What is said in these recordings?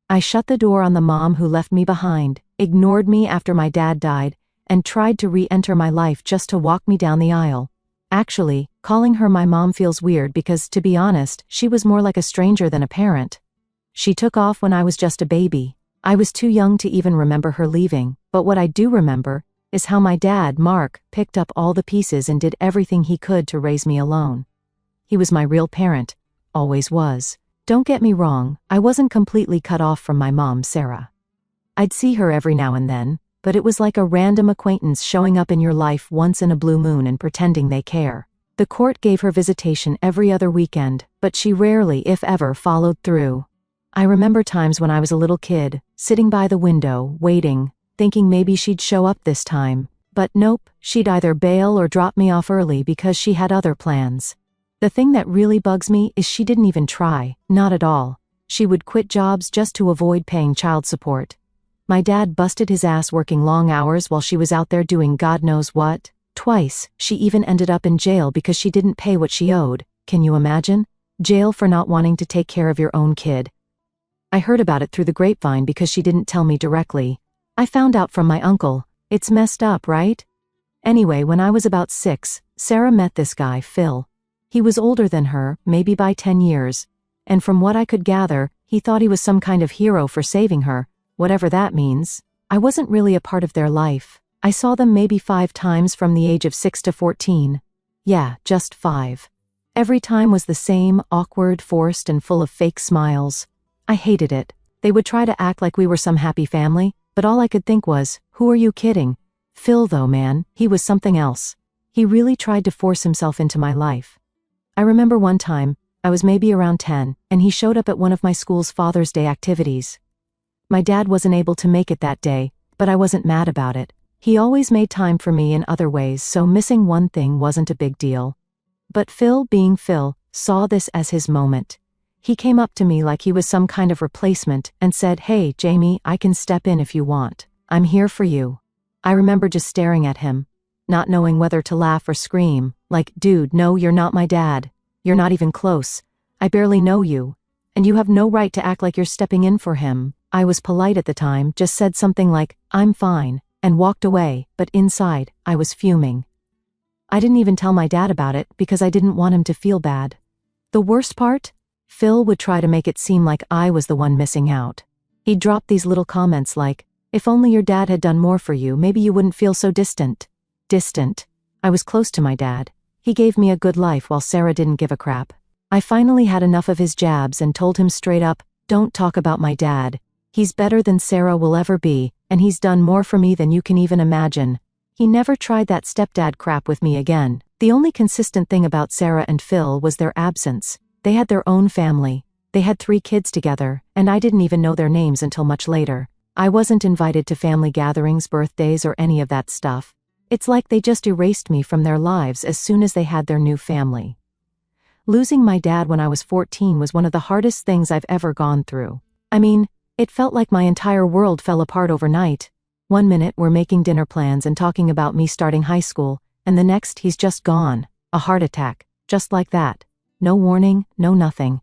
I shut the door on the mom who left me behind, ignored me after my dad died, and tried to re-enter my life just to walk me down the aisle. Actually, calling her my mom feels weird because, to be honest, she was more like a stranger than a parent. She took off when I was just a baby. I was too young to even remember her leaving, but what I do remember is how my dad, Mark, picked up all the pieces and did everything he could to raise me alone. He was my real parent. Always was. Don't get me wrong, I wasn't completely cut off from my mom, Sarah. I'd see her every now and then, but it was like a random acquaintance showing up in your life once in a blue moon and pretending they care. The court gave her visitation every other weekend, but she rarely, if ever, followed through. I remember times when I was a little kid, sitting by the window, waiting, thinking maybe she'd show up this time. But nope, she'd either bail or drop me off early because she had other plans. The thing that really bugs me is she didn't even try, not at all. She would quit jobs just to avoid paying child support. My dad busted his ass working long hours while she was out there doing God knows what. Twice, she even ended up in jail because she didn't pay what she owed. Can you imagine? Jail for not wanting to take care of your own kid. I heard about it through the grapevine because she didn't tell me directly. I found out from my uncle. It's messed up, right? Anyway, when I was about 6, Sarah met this guy, Phil. He was older than her, maybe by 10 years. And from what I could gather, he thought he was some kind of hero for saving her, whatever that means. I wasn't really a part of their life. I saw them maybe 5 times from the age of 6 to 14. Yeah, just 5. Every time was the same, awkward, forced, and full of fake smiles. I hated it. They would try to act like we were some happy family, but all I could think was, who are you kidding? Phil though, man, he was something else. He really tried to force himself into my life. I remember one time, I was maybe around 10, and he showed up at one of my school's Father's Day activities. My dad wasn't able to make it that day, but I wasn't mad about it. He always made time for me in other ways, so missing one thing wasn't a big deal. But Phil, being Phil, saw this as his moment. He came up to me like he was some kind of replacement and said, "Hey, Jamie, I can step in if you want. I'm here for you." I remember just staring at him, not knowing whether to laugh or scream, like, "Dude, no, you're not my dad. You're not even close. I barely know you. And you have no right to act like you're stepping in for him." I was polite at the time, just said something like, "I'm fine," and walked away, but inside, I was fuming. I didn't even tell my dad about it because I didn't want him to feel bad. The worst part? Phil would try to make it seem like I was the one missing out. He'd drop these little comments like, "If only your dad had done more for you, maybe you wouldn't feel so distant." Distant. I was close to my dad. He gave me a good life while Sarah didn't give a crap. I finally had enough of his jabs and told him straight up, "Don't talk about my dad. He's better than Sarah will ever be, and he's done more for me than you can even imagine." He never tried that stepdad crap with me again. The only consistent thing about Sarah and Phil was their absence. They had their own family. They had 3 kids together, and I didn't even know their names until much later. I wasn't invited to family gatherings, birthdays, or any of that stuff. It's like they just erased me from their lives as soon as they had their new family. Losing my dad when I was 14 was one of the hardest things I've ever gone through. I mean, it felt like my entire world fell apart overnight. One minute we're making dinner plans and talking about me starting high school, and the next he's just gone. A heart attack. Just like that. No warning, no nothing.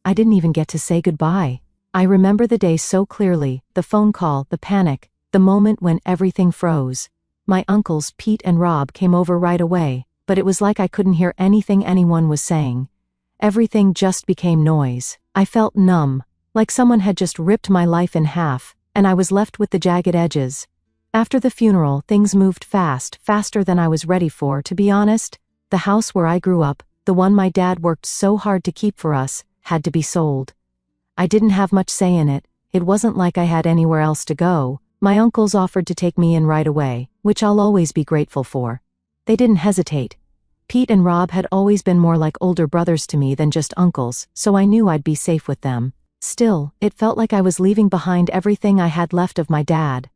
I didn't even get to say goodbye. I remember the day so clearly, the phone call, the panic, the moment when everything froze. My uncles, Pete and Rob, came over right away, but it was like I couldn't hear anything anyone was saying. Everything just became noise. I felt numb, like someone had just ripped my life in half, and I was left with the jagged edges. After the funeral, things moved fast, faster than I was ready for, to be honest. The house where I grew up, the one my dad worked so hard to keep for us, had to be sold. I didn't have much say in it. It wasn't like I had anywhere else to go. My uncles offered to take me in right away, which I'll always be grateful for. They didn't hesitate. Pete and Rob had always been more like older brothers to me than just uncles, so I knew I'd be safe with them. Still, it felt like I was leaving behind everything I had left of my dad.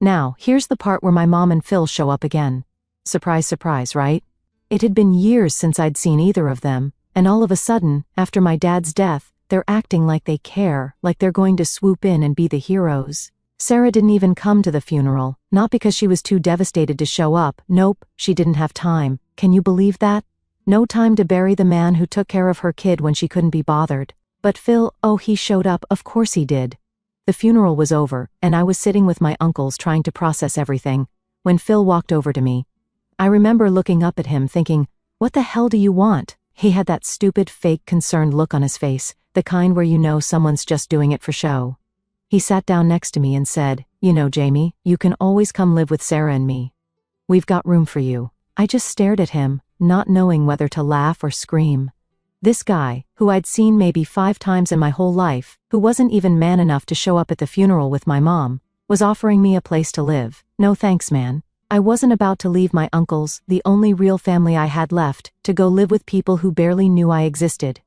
Now, here's the part where my mom and Phil show up again. Surprise, surprise, right? It had been years since I'd seen either of them, and all of a sudden, after my dad's death, they're acting like they care, like they're going to swoop in and be the heroes. Sarah didn't even come to the funeral, not because she was too devastated to show up. Nope, she didn't have time. Can you believe that? No time to bury the man who took care of her kid when she couldn't be bothered. But Phil, oh, he showed up, of course he did. The funeral was over, and I was sitting with my uncles trying to process everything, when Phil walked over to me. I remember looking up at him thinking, "What the hell do you want?" He had that stupid, fake, concerned look on his face, the kind where you know someone's just doing it for show. He sat down next to me and said, "You know, Jamie, you can always come live with Sarah and me. We've got room for you." I just stared at him, not knowing whether to laugh or scream. This guy, who I'd seen maybe 5 times in my whole life, who wasn't even man enough to show up at the funeral with my mom, was offering me a place to live. No thanks, man. I wasn't about to leave my uncles, the only real family I had left, to go live with people who barely knew I existed.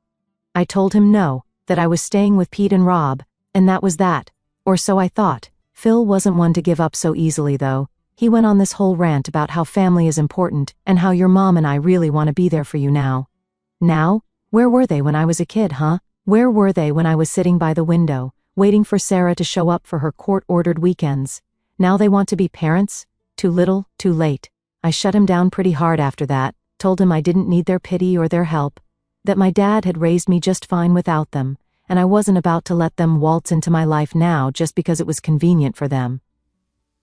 I told him no, that I was staying with Pete and Rob, and that was that. Or so I thought. Phil wasn't one to give up so easily though. He went on this whole rant about how family is important, and how your mom and I really want to be there for you now. Now? Where were they when I was a kid, huh? Where were they when I was sitting by the window, waiting for Sarah to show up for her court-ordered weekends? Now they want to be parents? Too little, too late. I shut him down pretty hard after that, told him I didn't need their pity or their help, that my dad had raised me just fine without them, and I wasn't about to let them waltz into my life now just because it was convenient for them.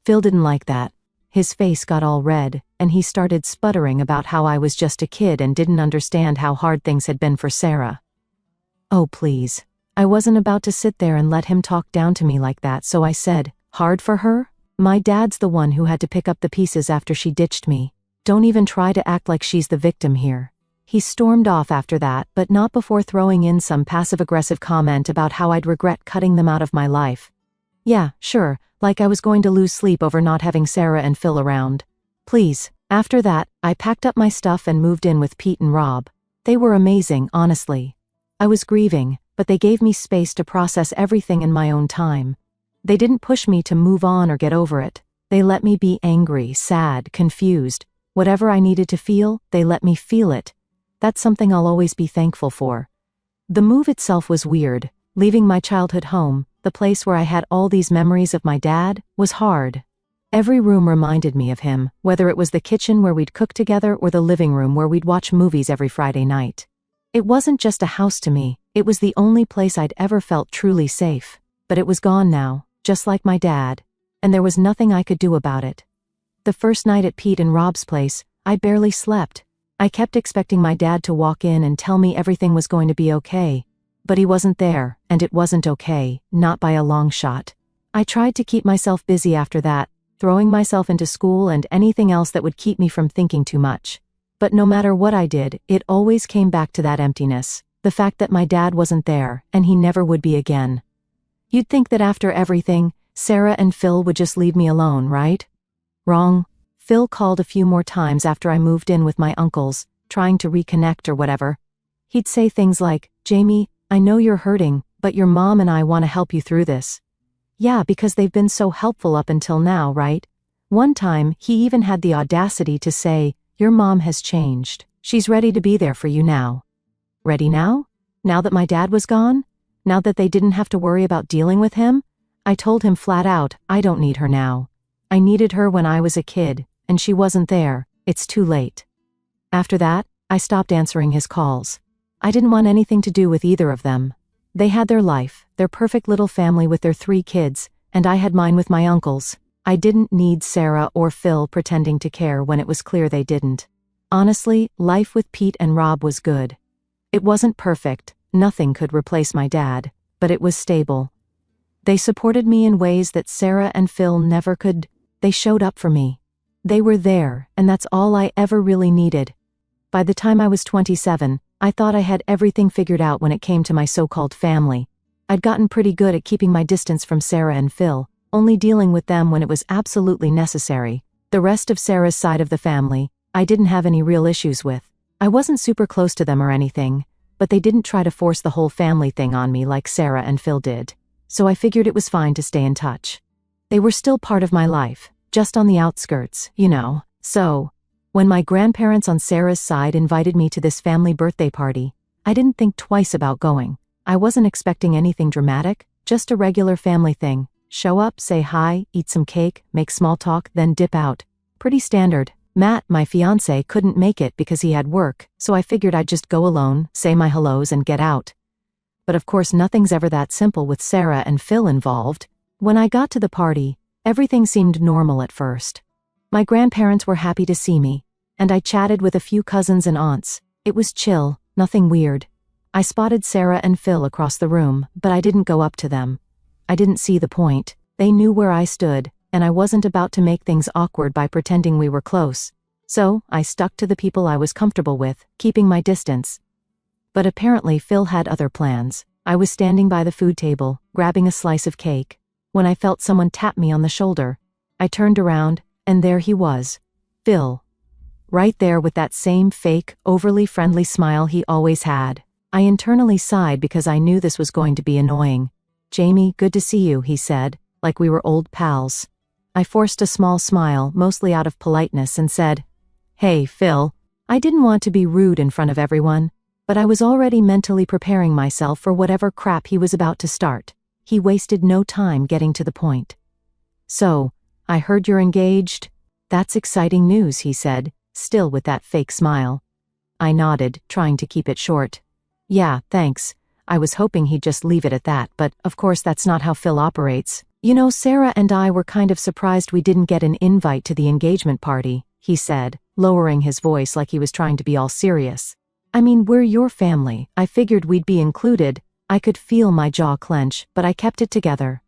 Phil didn't like that. His face got all red, and he started sputtering about how I was just a kid and didn't understand how hard things had been for Sarah. Oh please. I wasn't about to sit there and let him talk down to me like that, so I said, "Hard for her? My dad's the one who had to pick up the pieces after she ditched me. Don't even try to act like she's the victim here." He stormed off after that, but not before throwing in some passive-aggressive comment about how I'd regret cutting them out of my life. Yeah, sure, like I was going to lose sleep over not having Sarah and Phil around. Please. After that, I packed up my stuff and moved in with Pete and Rob. They were amazing, honestly. I was grieving, but they gave me space to process everything in my own time. They didn't push me to move on or get over it. They let me be angry, sad, confused. Whatever I needed to feel, they let me feel it. That's something I'll always be thankful for. The move itself was weird. Leaving my childhood home, the place where I had all these memories of my dad, was hard. Every room reminded me of him, whether it was the kitchen where we'd cook together or the living room where we'd watch movies every Friday night. It wasn't just a house to me, it was the only place I'd ever felt truly safe. But it was gone now, just like my dad, and there was nothing I could do about it. The first night at Pete and Rob's place, I barely slept. I kept expecting my dad to walk in and tell me everything was going to be okay. But he wasn't there, and it wasn't okay, not by a long shot. I tried to keep myself busy after that, throwing myself into school and anything else that would keep me from thinking too much. But no matter what I did, it always came back to that emptiness, the fact that my dad wasn't there, and he never would be again. You'd think that after everything, Sarah and Phil would just leave me alone, right? Wrong. Phil called a few more times after I moved in with my uncles, trying to reconnect or whatever. He'd say things like, "Jamie, I know you're hurting, but your mom and I want to help you through this." Yeah, because they've been so helpful up until now, right? One time, he even had the audacity to say, "Your mom has changed. She's ready to be there for you now." Ready now? Now that my dad was gone? Now that they didn't have to worry about dealing with him? I told him flat out, I don't need her now. I needed her when I was a kid, and she wasn't there. It's too late. After that, I stopped answering his calls. I didn't want anything to do with either of them. They had their life, their perfect little family with their 3 kids, and I had mine with my uncles. I didn't need Sarah or Phil pretending to care when it was clear they didn't. Honestly, life with Pete and Rob was good. It wasn't perfect, nothing could replace my dad, but it was stable. They supported me in ways that Sarah and Phil never could. They showed up for me. They were there, and that's all I ever really needed. By the time I was 27, I thought I had everything figured out when it came to my so-called family. I'd gotten pretty good at keeping my distance from Sarah and Phil, only dealing with them when it was absolutely necessary. The rest of Sarah's side of the family, I didn't have any real issues with. I wasn't super close to them or anything, but they didn't try to force the whole family thing on me like Sarah and Phil did. So I figured it was fine to stay in touch. They were still part of my life, just on the outskirts, you know. So, when my grandparents on Sarah's side invited me to this family birthday party, I didn't think twice about going. I wasn't expecting anything dramatic, just a regular family thing. Show up, say hi, eat some cake, make small talk, then dip out. Pretty standard. Matt, my fiancé, couldn't make it because he had work, so I figured I'd just go alone, say my hellos and get out. but of course nothing's ever that simple with Sarah and Phil involved. When I got to the party, everything seemed normal at first. My grandparents were happy to see me, and I chatted with a few cousins and aunts. It was chill, nothing weird. I spotted Sarah and Phil across the room, but I didn't go up to them. I didn't see the point. They knew where I stood, and I wasn't about to make things awkward by pretending we were close. So, I stuck to the people I was comfortable with, keeping my distance. But apparently Phil had other plans. I was standing by the food table, grabbing a slice of cake, when I felt someone tap me on the shoulder. I turned around, and there he was. Phil. Right there with that same fake, overly friendly smile he always had. I internally sighed because I knew this was going to be annoying. "Jamie, good to see you," he said, like we were old pals. I forced a small smile, mostly out of politeness, and said, "Hey, Phil." I didn't want to be rude in front of everyone, but I was already mentally preparing myself for whatever crap he was about to start. He wasted no time getting to the point. "So, I heard you're engaged?" "That's exciting news," he said, still with that fake smile. I nodded, trying to keep it short. "Yeah, thanks. I was hoping he'd just leave it at that, but of course that's not how Phil operates. You know, Sarah and I were kind of surprised we didn't get an invite to the engagement party," he said, lowering his voice like he was trying to be all serious. "I mean, we're your family. I figured we'd be included." I could feel my jaw clench, but I kept it together.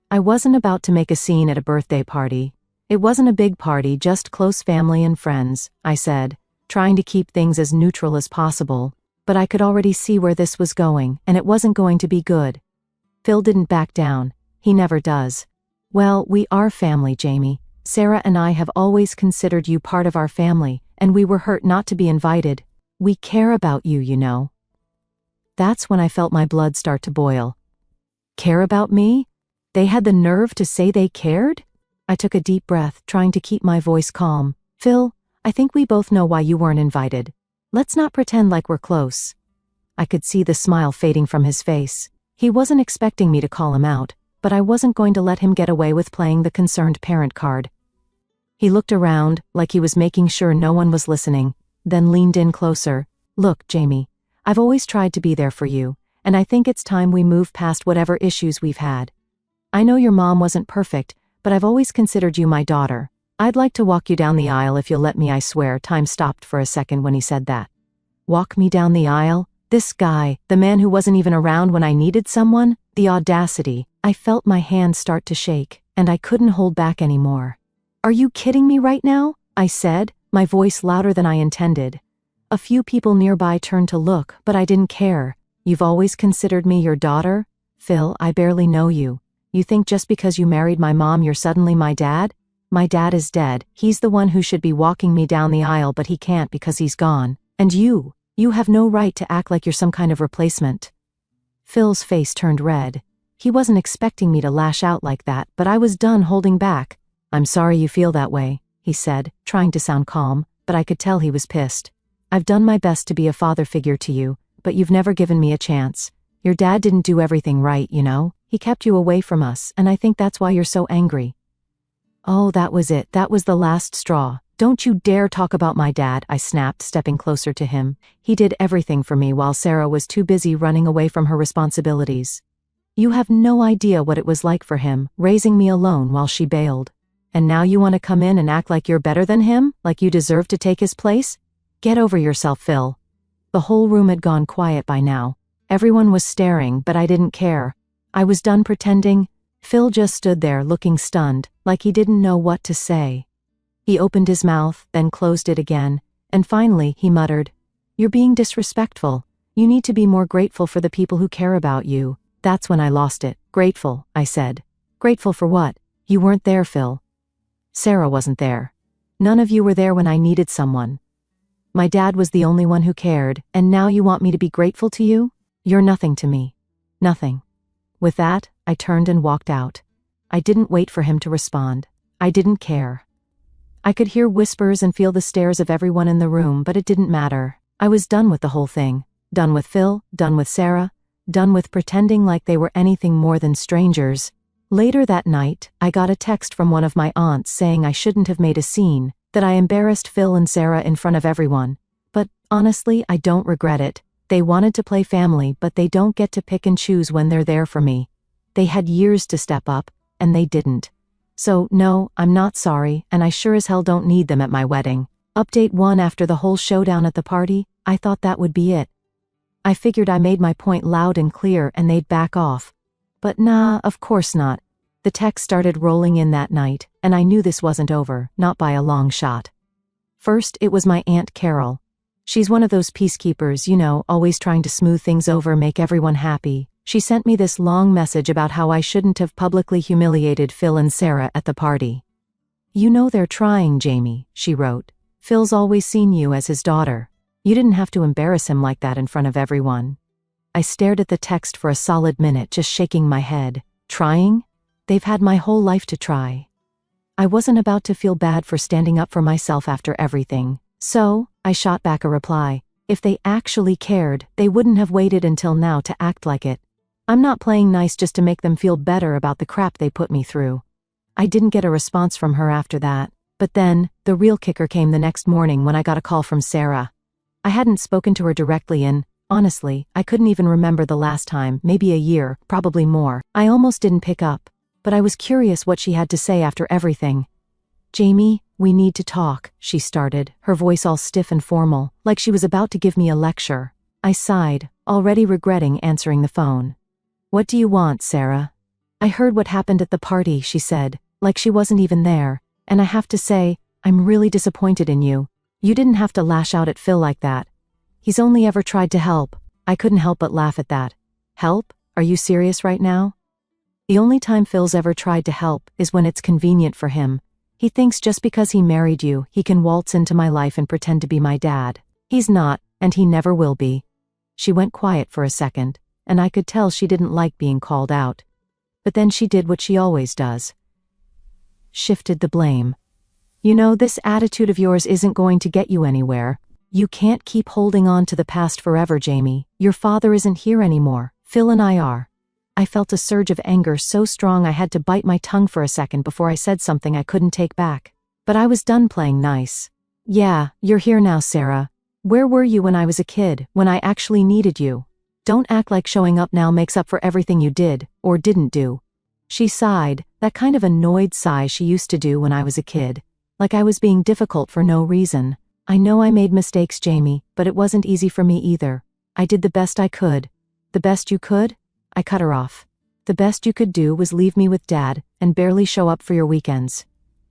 I wasn't about to make a scene at a birthday party. It wasn't a big party, just close family and friends, I said, trying to keep things as neutral as possible. But I could already see where this was going, and it wasn't going to be good. Phil didn't back down. He never does. "Well, we are family, Jamie. Sarah and I have always considered you part of our family, and we were hurt not to be invited. We care about you, you know." That's when I felt my blood start to boil. Care about me? They had the nerve to say they cared? I took a deep breath, trying to keep my voice calm. "Phil, I think we both know why you weren't invited. Let's not pretend like we're close." I could see the smile fading from his face. He wasn't expecting me to call him out, but I wasn't going to let him get away with playing the concerned parent card. He looked around, like he was making sure no one was listening, then leaned in closer. "Look, Jamie, I've always tried to be there for you, and I think it's time we move past whatever issues we've had. I know your mom wasn't perfect, but I've always considered you my daughter. I'd like to walk you down the aisle if you'll let me." I swear, time stopped for a second when he said that. Walk me down the aisle? This guy, the man who wasn't even around when I needed someone? The audacity. I felt my hands start to shake, and I couldn't hold back anymore. "Are you kidding me right now?" I said, my voice louder than I intended. A few people nearby turned to look, but I didn't care. "You've always considered me your daughter? Phil, I barely know you. You think just because you married my mom you're suddenly my dad? My dad is dead. He's the one who should be walking me down the aisle, but he can't because he's gone. And you have no right to act like you're some kind of replacement." Phil's face turned red. He wasn't expecting me to lash out like that, but I was done holding back. "I'm sorry you feel that way," he said, trying to sound calm, but I could tell he was pissed. "I've done my best to be a father figure to you, but you've never given me a chance. Your dad didn't do everything right, you know? He kept you away from us, and I think that's why you're so angry." Oh, that was it. That was the last straw. "Don't you dare talk about my dad," I snapped, stepping closer to him. "He did everything for me while Sarah was too busy running away from her responsibilities. You have no idea what it was like for him, raising me alone while she bailed. And now you want to come in and act like you're better than him? Like you deserve to take his place? Get over yourself, Phil." The whole room had gone quiet by now. Everyone was staring, but I didn't care. I was done pretending. Phil just stood there looking stunned, like he didn't know what to say. He opened his mouth, then closed it again, and finally he muttered, "You're being disrespectful. You need to be more grateful for the people who care about you." That's when I lost it. "Grateful," I said. "Grateful for what? You weren't there, Phil. Sarah wasn't there. None of you were there when I needed someone. My dad was the only one who cared, and now you want me to be grateful to you? You're nothing to me. Nothing." With that, I turned and walked out. I didn't wait for him to respond. I didn't care. I could hear whispers and feel the stares of everyone in the room, but it didn't matter. I was done with the whole thing. Done with Phil, done with Sarah, done with pretending like they were anything more than strangers. Later that night, I got a text from one of my aunts saying I shouldn't have made a scene, that I embarrassed Phil and Sarah in front of everyone. But honestly, I don't regret it. They wanted to play family, but they don't get to pick and choose when they're there for me. They had years to step up, and they didn't. So, no, I'm not sorry, and I sure as hell don't need them at my wedding. Update 1. After the whole showdown at the party, I thought that would be it. I figured I made my point loud and clear and they'd back off. But nah, of course not. The text started rolling in that night, and I knew this wasn't over, not by a long shot. First, it was my Aunt Carol. She's one of those peacekeepers, you know, always trying to smooth things over, make everyone happy. She sent me this long message about how I shouldn't have publicly humiliated Phil and Sarah at the party. You know they're trying, Jamie, she wrote. Phil's always seen you as his daughter. You didn't have to embarrass him like that in front of everyone. I stared at the text for a solid minute, just shaking my head. Trying? They've had my whole life to try. I wasn't about to feel bad for standing up for myself after everything. So, I shot back a reply. If they actually cared, they wouldn't have waited until now to act like it. I'm not playing nice just to make them feel better about the crap they put me through. I didn't get a response from her after that. But then, the real kicker came the next morning when I got a call from Sarah. I hadn't spoken to her directly and, honestly, I couldn't even remember the last time, maybe a year, probably more. I almost didn't pick up, but I was curious what she had to say after everything. Jamie, we need to talk, she started, her voice all stiff and formal, like she was about to give me a lecture. I sighed, already regretting answering the phone. What do you want, Sarah? I heard what happened at the party, she said, like she wasn't even there, and I have to say, I'm really disappointed in you. You didn't have to lash out at Phil like that. He's only ever tried to help. I couldn't help but laugh at that. Help? Are you serious right now? The only time Phil's ever tried to help is when it's convenient for him. He thinks just because he married you, he can waltz into my life and pretend to be my dad. He's not, and he never will be. She went quiet for a second, and I could tell she didn't like being called out. But then she did what she always does. Shifted the blame. You know, this attitude of yours isn't going to get you anywhere. You can't keep holding on to the past forever, Jamie. Your father isn't here anymore. Phil and I are. I felt a surge of anger so strong I had to bite my tongue for a second before I said something I couldn't take back. But I was done playing nice. Yeah, you're here now, Sarah. Where were you when I was a kid, when I actually needed you? Don't act like showing up now makes up for everything you did, or didn't do. She sighed, that kind of annoyed sigh she used to do when I was a kid. Like I was being difficult for no reason. I know I made mistakes, Jamie, but it wasn't easy for me either. I did the best I could. The best you could? I cut her off. The best you could do was leave me with Dad and barely show up for your weekends.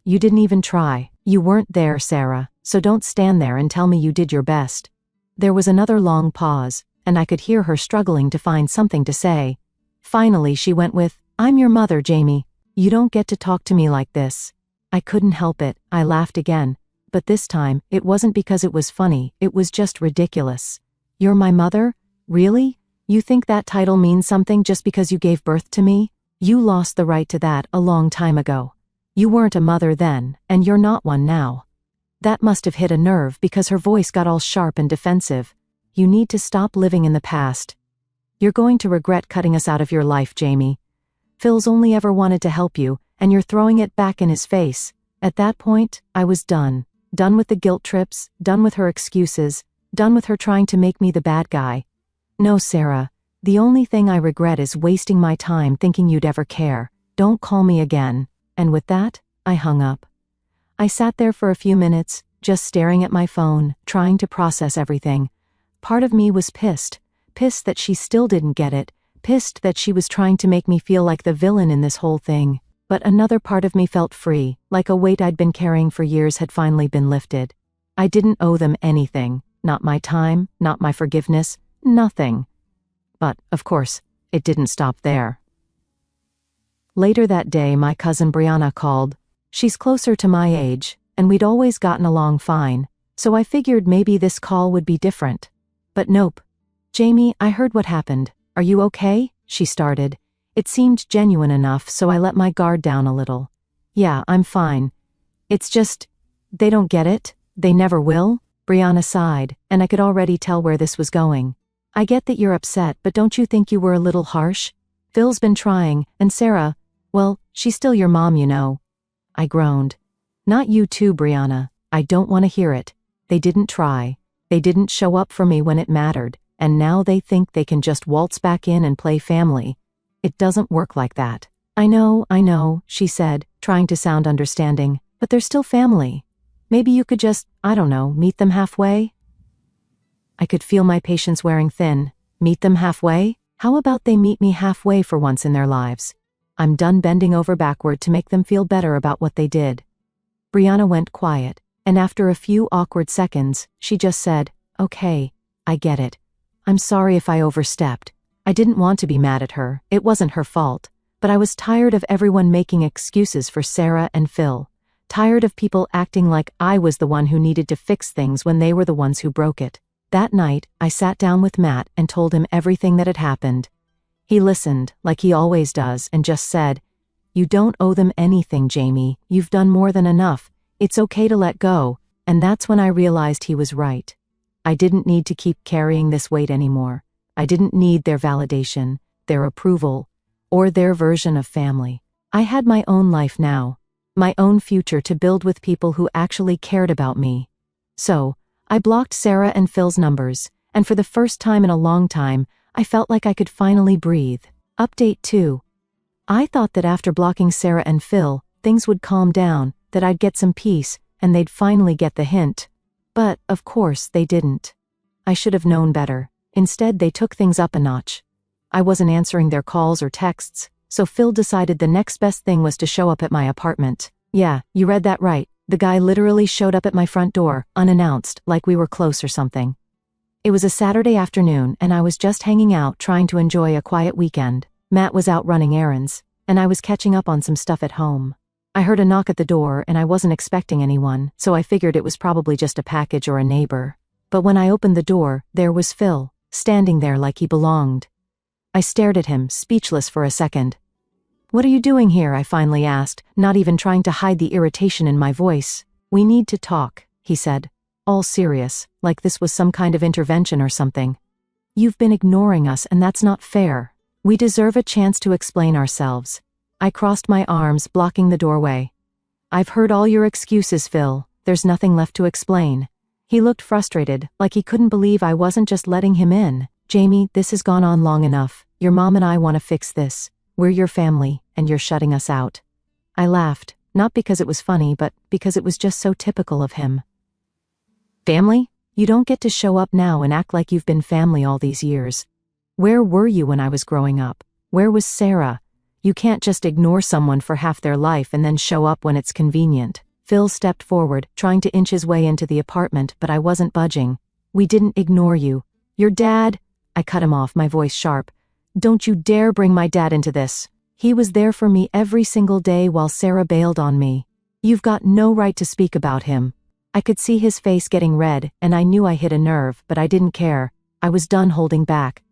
You didn't even try. You weren't there, Sarah, so don't stand there and tell me you did your best. There was another long pause, and I could hear her struggling to find something to say. Finally she went with, I'm your mother, Jamie. You don't get to talk to me like this. I couldn't help it. I laughed again. But this time, it wasn't because it was funny, it was just ridiculous. You're my mother? Really? You think that title means something just because you gave birth to me? You lost the right to that a long time ago. You weren't a mother then, and you're not one now. That must have hit a nerve because her voice got all sharp and defensive. You need to stop living in the past. You're going to regret cutting us out of your life, Jamie. Phil's only ever wanted to help you, and you're throwing it back in his face. At that point, I was done. Done with the guilt trips, done with her excuses, done with her trying to make me the bad guy. No, Sarah, the only thing I regret is wasting my time thinking you'd ever care. Don't call me again. And with that, I hung up. I sat there for a few minutes, just staring at my phone, trying to process everything. Part of me was pissed. Pissed that she still didn't get it. Pissed that she was trying to make me feel like the villain in this whole thing. But another part of me felt free, like a weight I'd been carrying for years had finally been lifted. I didn't owe them anything. Not my time, not my forgiveness, nothing. But, of course, it didn't stop there. Later that day, my cousin Brianna called. She's closer to my age, and we'd always gotten along fine, so I figured maybe this call would be different. But nope. Jamie, I heard what happened. Are you okay? She started. It seemed genuine enough, so I let my guard down a little. Yeah, I'm fine. It's just, they don't get it. They never will. Brianna sighed, and I could already tell where this was going. I get that you're upset, but don't you think you were a little harsh? Phil's been trying, and Sarah, well, she's still your mom, you know. I groaned. Not you too, Brianna. I don't want to hear it. They didn't try. They didn't show up for me when it mattered, and now they think they can just waltz back in and play family. It doesn't work like that. I know, she said, trying to sound understanding, but they're still family. Maybe you could just, I don't know, meet them halfway? I could feel my patience wearing thin. Meet them halfway? How about they meet me halfway for once in their lives? I'm done bending over backward to make them feel better about what they did. Brianna went quiet, and after a few awkward seconds, she just said, "Okay, I get it. I'm sorry if I overstepped. I didn't want to be mad at her, it wasn't her fault, but I was tired of everyone making excuses for Sarah and Phil. Tired of people acting like I was the one who needed to fix things when they were the ones who broke it." That night, I sat down with Matt and told him everything that had happened. He listened, like he always does, and just said, "You don't owe them anything, Jamie. You've done more than enough. It's okay to let go." And that's when I realized he was right. I didn't need to keep carrying this weight anymore. I didn't need their validation, their approval, or their version of family. I had my own life now, my own future to build with people who actually cared about me. So, I blocked Sarah and Phil's numbers, and for the first time in a long time, I felt like I could finally breathe. Update 2. I thought that after blocking Sarah and Phil, things would calm down, that I'd get some peace, and they'd finally get the hint. But, of course, they didn't. I should have known better. Instead, they took things up a notch. I wasn't answering their calls or texts, so Phil decided the next best thing was to show up at my apartment. Yeah, you read that right. The guy literally showed up at my front door, unannounced, like we were close or something. It was a Saturday afternoon, and I was just hanging out trying to enjoy a quiet weekend. Matt was out running errands, and I was catching up on some stuff at home. I heard a knock at the door, and I wasn't expecting anyone, so I figured it was probably just a package or a neighbor. But when I opened the door, there was Phil, standing there like he belonged. I stared at him, speechless for a second. "What are you doing here?" I finally asked, not even trying to hide the irritation in my voice. "We need to talk," he said, all serious, like this was some kind of intervention or something. "You've been ignoring us, and that's not fair. We deserve a chance to explain ourselves." I crossed my arms, blocking the doorway. "I've heard all your excuses, Phil. There's nothing left to explain." He looked frustrated, like he couldn't believe I wasn't just letting him in. "Jamie, this has gone on long enough. Your mom and I want to fix this. We're your family, and you're shutting us out." I laughed, not because it was funny, but because it was just so typical of him. "Family? You don't get to show up now and act like you've been family all these years. Where were you when I was growing up? Where was Sarah? You can't just ignore someone for half their life and then show up when it's convenient." Phil stepped forward, trying to inch his way into the apartment, but I wasn't budging. "We didn't ignore you. Your dad—" I cut him off, my voice sharp. "Don't you dare bring my dad into this. He was there for me every single day while Sarah bailed on me. You've got no right to speak about him." I could see his face getting red, and I knew I hit a nerve, but I didn't care. I was done holding back.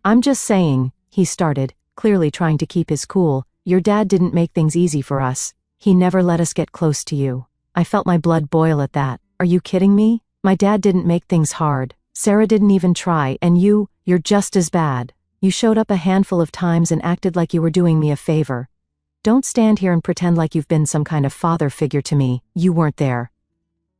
"I'm just saying," he started, clearly trying to keep his cool, "your dad didn't make things easy for us. He never let us get close to you." I felt my blood boil at that. "Are you kidding me? My dad didn't make things hard. Sarah didn't even try, and you're just as bad. You showed up a handful of times and acted like you were doing me a favor. Don't stand here and pretend like you've been some kind of father figure to me. You weren't there."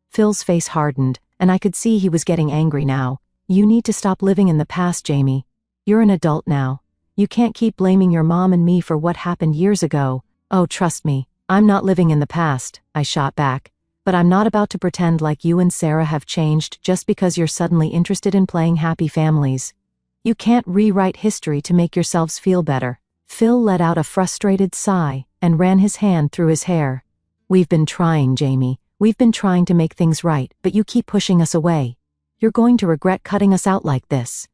Phil's face hardened, and I could see he was getting angry now. "You need to stop living in the past, Jamie. You're an adult now. You can't keep blaming your mom and me for what happened years ago." "Oh, trust me, I'm not living in the past," I shot back. "But I'm not about to pretend like you and Sarah have changed just because you're suddenly interested in playing happy families. You can't rewrite history to make yourselves feel better." Phil let out a frustrated sigh and ran his hand through his hair. "We've been trying, Jamie. We've been trying to make things right, but you keep pushing us away. You're going to regret cutting us out like this."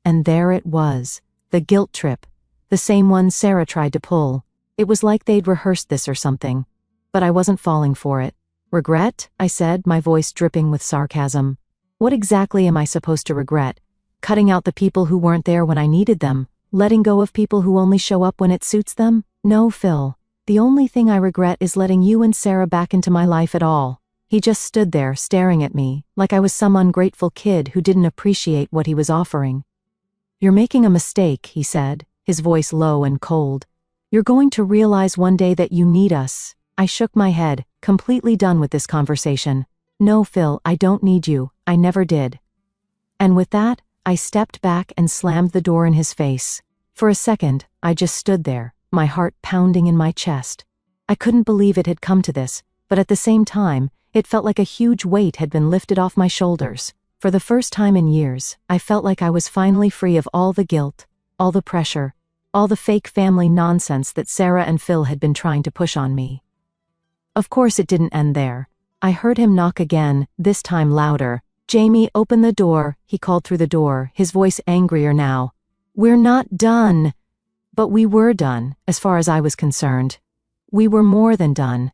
And there it was, the guilt trip, the same one Sarah tried to pull. It was like they'd rehearsed this or something. But I wasn't falling for it. "Regret?" I said, my voice dripping with sarcasm. "What exactly am I supposed to regret? Cutting out the people who weren't there when I needed them? Letting go of people who only show up when it suits them? No, Phil. The only thing I regret is letting you and Sarah back into my life at all." He just stood there, staring at me, like I was some ungrateful kid who didn't appreciate what he was offering. "You're making a mistake," he said, his voice low and cold. "You're going to realize one day that you need us." I shook my head, completely done with this conversation. "No, Phil, I don't need you. I never did." And with that, I stepped back and slammed the door in his face. For a second, I just stood there, my heart pounding in my chest. I couldn't believe it had come to this, but at the same time, it felt like a huge weight had been lifted off my shoulders. For the first time in years, I felt like I was finally free of all the guilt, all the pressure, all the fake family nonsense that Sarah and Phil had been trying to push on me. Of course it didn't end there. I heard him knock again, this time louder. "Jamie, open the door," he called through the door, his voice angrier now. "We're not done." But we were done, as far as I was concerned. We were more than done.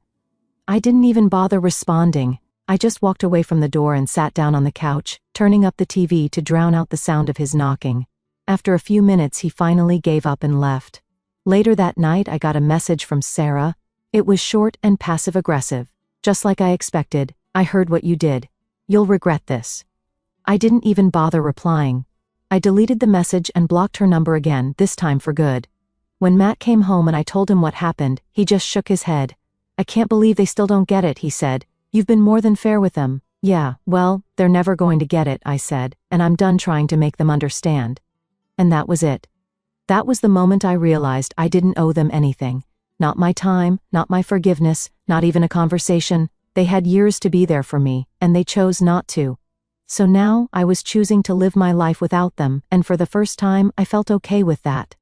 I didn't even bother responding. I just walked away from the door and sat down on the couch, turning up the TV to drown out the sound of his knocking. After a few minutes, he finally gave up and left. Later that night, I got a message from Sarah. It was short and passive-aggressive. "Just like I expected, I heard what you did. You'll regret this." I didn't even bother replying. I deleted the message and blocked her number again, this time for good. When Matt came home and I told him what happened, he just shook his head. "I can't believe they still don't get it," he said. "You've been more than fair with them." "Yeah, well, they're never going to get it," I said, "and I'm done trying to make them understand." And that was it. That was the moment I realized I didn't owe them anything. Not my time, not my forgiveness, not even a conversation. They had years to be there for me, and they chose not to. So now I was choosing to live my life without them, and for the first time I felt okay with that.